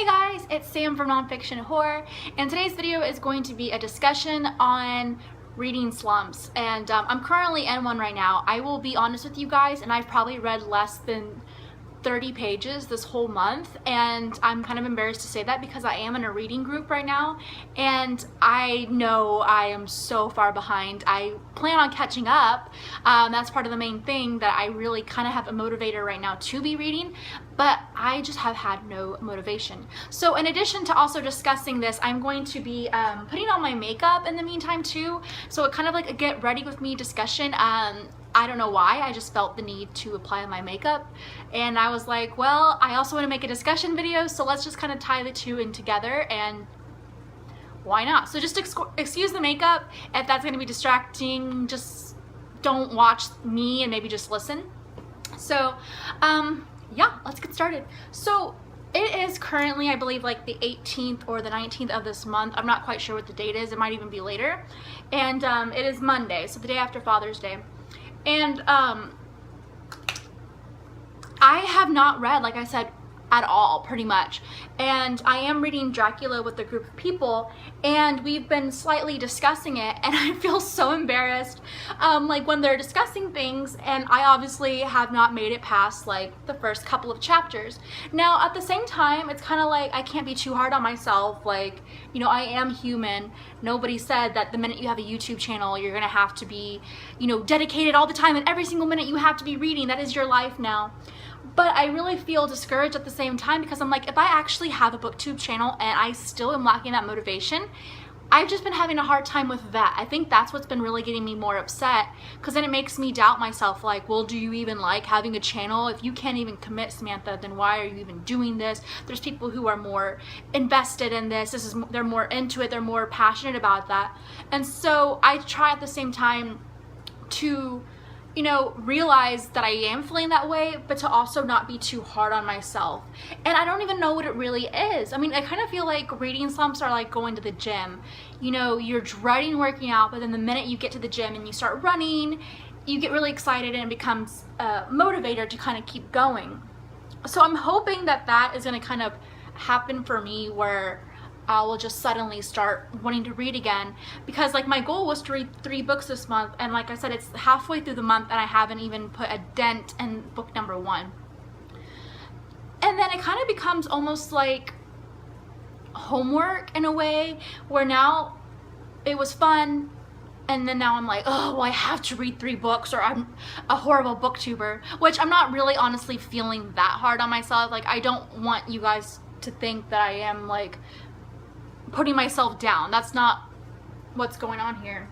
Hey guys, it's Sam from Nonfiction Horror, and today's video is going to be a discussion on reading slumps. And I'm currently in one right now. I will be honest with you guys, and I've probably read less than 30 pages this whole month, and I'm kind of embarrassed to say that because I am in a reading group right now, and I know I am so far behind. I plan on catching up. That's part of the main thing, that I really kind of have a motivator right now to be reading, but I just have had no motivation. So in addition to also discussing this, I'm going to be putting on my makeup in the meantime too, so it kind of like a get ready with me discussion. I don't know why, I just felt the need to apply my makeup, and I was like, well, I also want to make a discussion video, so let's just kind of tie the two in together, and why not? So just excuse the makeup. If that's going to be distracting, just don't watch me and maybe just listen. So yeah, let's get started. So it is currently, I believe, like the 18th or the 19th of this month. I'm not quite sure what the date is. It might even be later. And it is Monday, so the day after Father's Day. And I have not read, like I said, at all, pretty much. And I am reading Dracula with a group of people, and we've been slightly discussing it, and I feel so embarrassed like when they're discussing things, and I obviously have not made it past like the first couple of chapters. Now at the same time, it's kind of like I can't be too hard on myself. Like, you know, I am human. Nobody said that the minute you have a YouTube channel you're gonna have to be, you know, dedicated all the time, and every single minute you have to be reading. That is your life now. But I really feel discouraged at the same time, because I'm like, if I actually have a booktube channel and I still am lacking that motivation, I've just been having a hard time with that. I think that's what's been really getting me more upset, because then it makes me doubt myself, like, well, do you even like having a channel? If you can't even commit, Samantha, then why are you even doing this? There's people who are more invested in this. They're more into it. They're more passionate about that. And so I try at the same time to, you know, realize that I am feeling that way, but to also not be too hard on myself. And I don't even know what it really is. I mean, I kind of feel like reading slumps are like going to the gym. You know, you're dreading working out, but then the minute you get to the gym and you start running, you get really excited, and it becomes a motivator to kind of keep going. So I'm hoping that that is going to kind of happen for me, where I will just suddenly start wanting to read again, because like my goal was to read 3 books this month, and like I said, it's halfway through the month and I haven't even put a dent in book number 1. And then it kind of becomes almost like homework in a way, where now it was fun, and then now I'm like, oh, well, I have to read 3 books or I'm a horrible booktuber, which I'm not really honestly feeling that hard on myself. Like, I don't want you guys to think that I am like putting myself down. That's not what's going on here.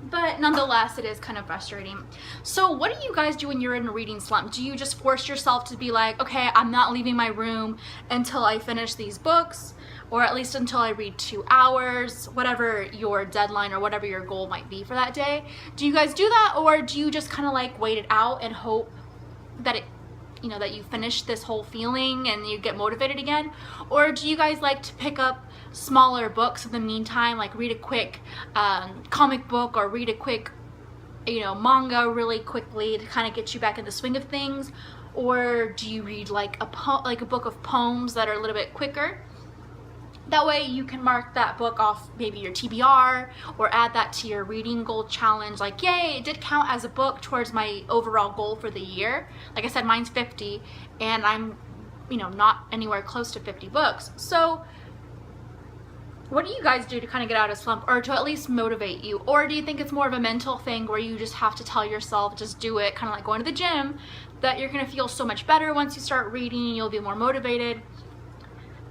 But nonetheless, it is kind of frustrating. So what do you guys do when you're in a reading slump? Do you just force yourself to be like, okay, I'm not leaving my room until I finish these books, or at least until I read 2 hours, whatever your deadline or whatever your goal might be for that day? Do you guys do that, or do you just kind of like wait it out and hope that it, you know, that you finish this whole feeling and you get motivated again? Or do you guys like to pick up smaller books in the meantime, like read a quick comic book, or read a quick, you know, manga really quickly to kind of get you back in the swing of things? Or do you read like a book of poems that are a little bit quicker? That way you can mark that book off maybe your TBR, or add that to your reading goal challenge. Like, yay, it did count as a book towards my overall goal for the year. Like I said, mine's 50, and I'm, you know, not anywhere close to 50 books. So what do you guys do to kind of get out of slump, or to at least motivate you? Or do you think it's more of a mental thing where you just have to tell yourself, just do it, kind of like going to the gym, that you're going to feel so much better once you start reading and you'll be more motivated?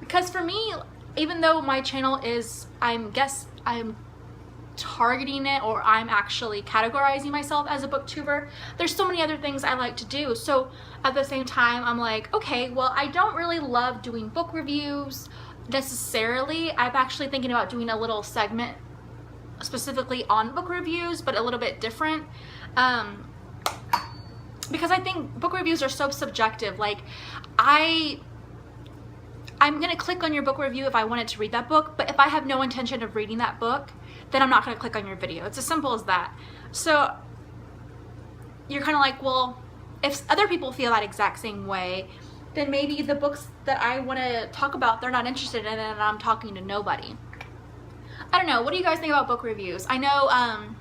Because for me, even though my channel is, I'm targeting it, or I'm actually categorizing myself as a booktuber, there's so many other things I like to do. So at the same time, I'm like, okay, well, I don't really love doing book reviews necessarily. I'm actually thinking about doing a little segment specifically on book reviews, but a little bit different, because I think book reviews are so subjective. Like, I'm gonna click on your book review if I wanted to read that book, but if I have no intention of reading that book, then I'm not gonna click on your video. It's as simple as that. So you're kind of like, well, if other people feel that exact same way, then maybe the books that I want to talk about, they're not interested in, and I'm talking to nobody. I don't know. What do you guys think about book reviews? I know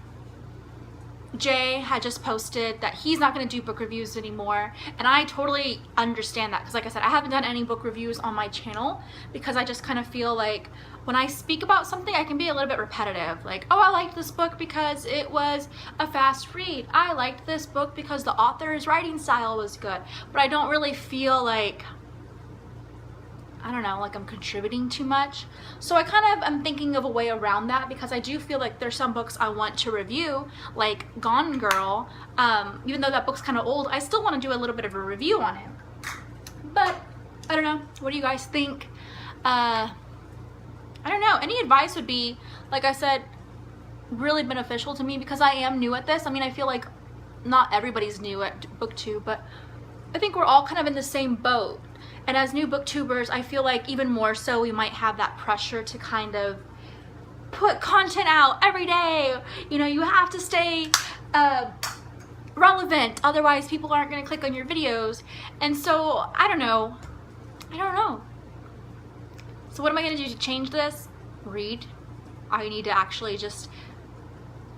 Jay had just posted that he's not going to do book reviews anymore, and I totally understand that, because like I said, I haven't done any book reviews on my channel because I just kind of feel like when I speak about something, I can be a little bit repetitive. Like, oh, I liked this book because it was a fast read. I liked this book because the author's writing style was good. But I don't really feel like, I don't know, like I'm contributing too much. So I kind of am thinking of a way around that, because I do feel like there's some books I want to review, like Gone Girl. Even though that book's kind of old, I still want to do a little bit of a review on it. But I don't know. What do you guys think? I don't know. Any advice would be, like I said, really beneficial to me, because I am new at this. I mean, I feel like not everybody's new at booktube, but I think we're all kind of in the same boat. And as new booktubers, I feel like even more so we might have that pressure to kind of put content out every day. You know, you have to stay relevant, otherwise people aren't going to click on your videos. And so, I don't know. So what am I going to do to change this? Read. I need to actually just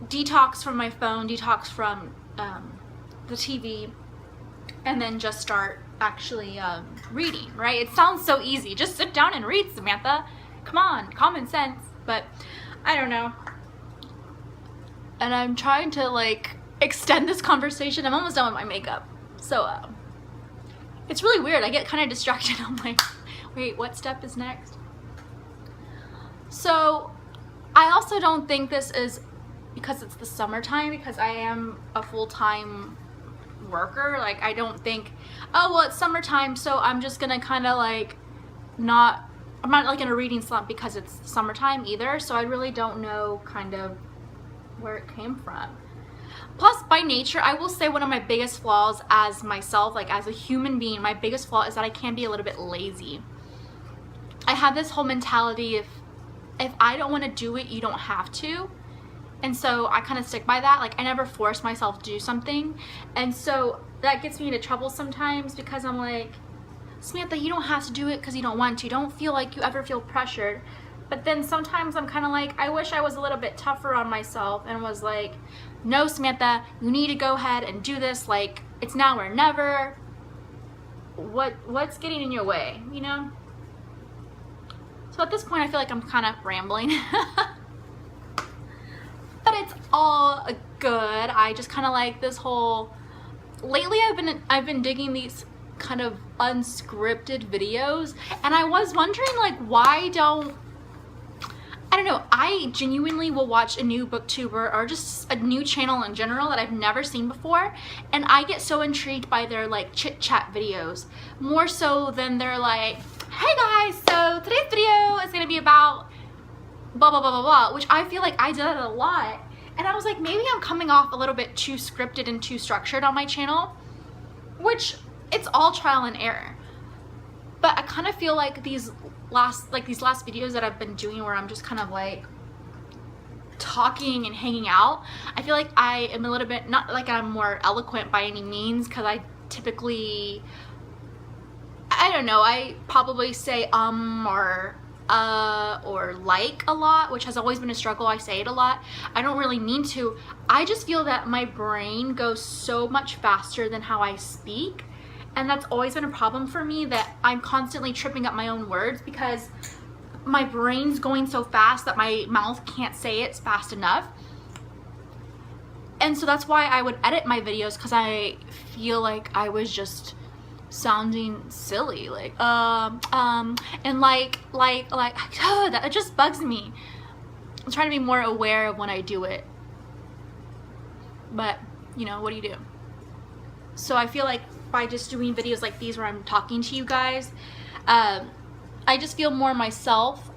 detox from my phone, detox from the TV, and then just start actually reading, right? It sounds so easy. Just sit down and read, Samantha. Come on, common sense. But I don't know. And I'm trying to like extend this conversation. I'm almost done with my makeup. So it's really weird. I get kind of distracted. I'm like, wait, what step is next? So I also don't think this is because it's the summertime, because I am a full-time worker. Like, I don't think, oh, well, it's summertime, so I'm just gonna kind of like I'm not like in a reading slump because it's summertime either. So I really don't know kind of where it came from. Plus, by nature, I will say one of my biggest flaws as myself, like as a human being, my biggest flaw is that I can be a little bit lazy. I have this whole mentality, if I don't want to do it, you don't have to. And so I kind of stick by that. Like, I never force myself to do something. And so that gets me into trouble sometimes, because I'm like, Samantha, you don't have to do it because you don't want to. Don't feel like you ever feel pressured. But then sometimes I'm kind of like, I wish I was a little bit tougher on myself and was like, no, Samantha, you need to go ahead and do this. Like, it's now or never. What's getting in your way, you know? So at this point, I feel like I'm kind of rambling. But it's all good. I just kind of like this whole, lately I've been digging these kind of unscripted videos, and I was wondering, like, why don't, I don't know, I genuinely will watch a new booktuber or just a new channel in general that I've never seen before, and I get so intrigued by their like chit chat videos, more so than their like, hey guys, so today's video is gonna be about blah blah blah blah blah, which I feel like I did that a lot. And I was like, maybe I'm coming off a little bit too scripted and too structured on my channel, which it's all trial and error. But I kind of feel like these last videos that I've been doing, where I'm just kind of like talking and hanging out, I feel like I am a little bit, not like I'm more eloquent by any means, because I typically, I don't know, I probably say or like a lot, which has always been a struggle. I say it a lot. I don't really mean to. I just feel that my brain goes so much faster than how I speak, and that's always been a problem for me, that I'm constantly tripping up my own words because my brain's going so fast that my mouth can't say it fast enough. And so that's why I would edit my videos, because I feel like I was just sounding silly, like and like that, it just bugs me. I'm trying to be more aware of when I do it, but you know, what do you do? So I feel like by just doing videos like these where I'm talking to you guys, I just feel more myself.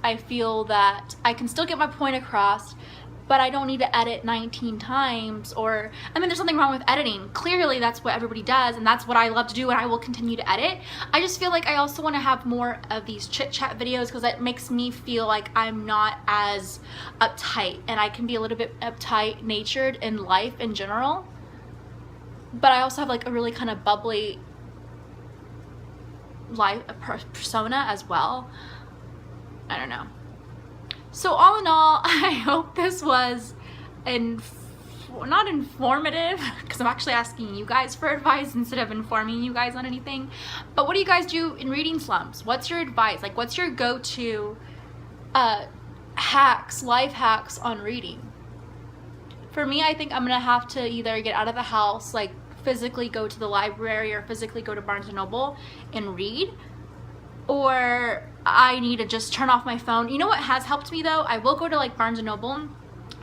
I feel that I can still get my point across, but I don't need to edit 19 times, or, I mean, there's nothing wrong with editing. Clearly, that's what everybody does, and that's what I love to do, and I will continue to edit. I just feel like I also want to have more of these chit-chat videos, because it makes me feel like I'm not as uptight, and I can be a little bit uptight-natured in life in general. But I also have like a really kind of bubbly persona as well. I don't know. So all in all, I hope this was not informative, because I'm actually asking you guys for advice instead of informing you guys on anything. But what do you guys do in reading slumps? What's your advice? Like, what's your go-to hacks, life hacks on reading? For me, I think I'm gonna have to either get out of the house, like physically go to the library or physically go to Barnes & Noble and read, or I need to just turn off my phone. You know what has helped me though? I will go to like Barnes & Noble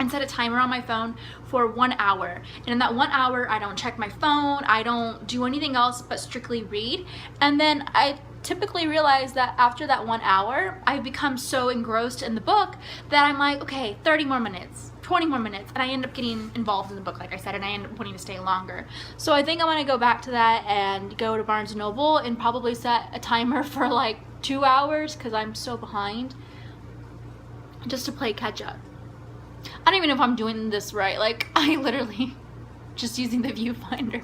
and set a timer on my phone for 1 hour. And in that 1 hour, I don't check my phone, I don't do anything else but strictly read. And then I typically realize that after that 1 hour, I've become so engrossed in the book that I'm like, okay, 30 more minutes, 20 more minutes, and I end up getting involved in the book, like I said, and I end up wanting to stay longer. So I think I'm gonna go back to that and go to Barnes & Noble and probably set a timer for like 2 hours, because I'm so behind, just to play catch up. I don't even know if I'm doing this right. Like, I literally just using the viewfinder.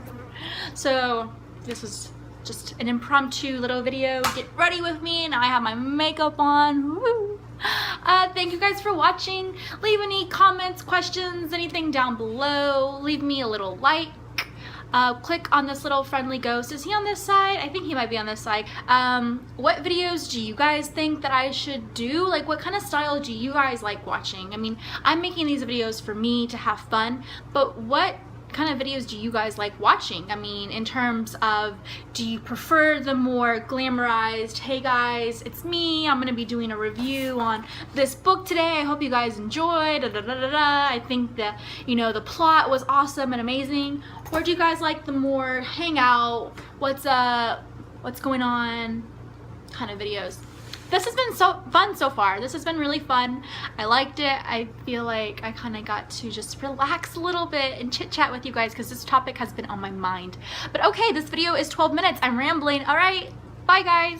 So this was just an impromptu little video. Get ready with me, and I have my makeup on. Woo! Thank you guys for watching. Leave any comments, questions, anything down below. Leave me a little like. Click on this little friendly ghost. Is he on this side? I think he might be on this side. What videos do you guys think that I should do? Like, what kind of style do you guys like watching? I mean, I'm making these videos for me to have fun, but what kind of videos do you guys like watching? I mean, in terms of, do you prefer the more glamorized, hey guys, it's me, I'm gonna be doing a review on this book today, I hope you guys enjoyed, I think that, you know, the plot was awesome and amazing? Or do you guys like the more hangout, what's up, what's going on kind of videos? This has been so fun so far. This has been really fun. I liked it. I feel like I kind of got to just relax a little bit and chit chat with you guys, because this topic has been on my mind. But okay, this video is 12 minutes. I'm rambling. All right, bye guys.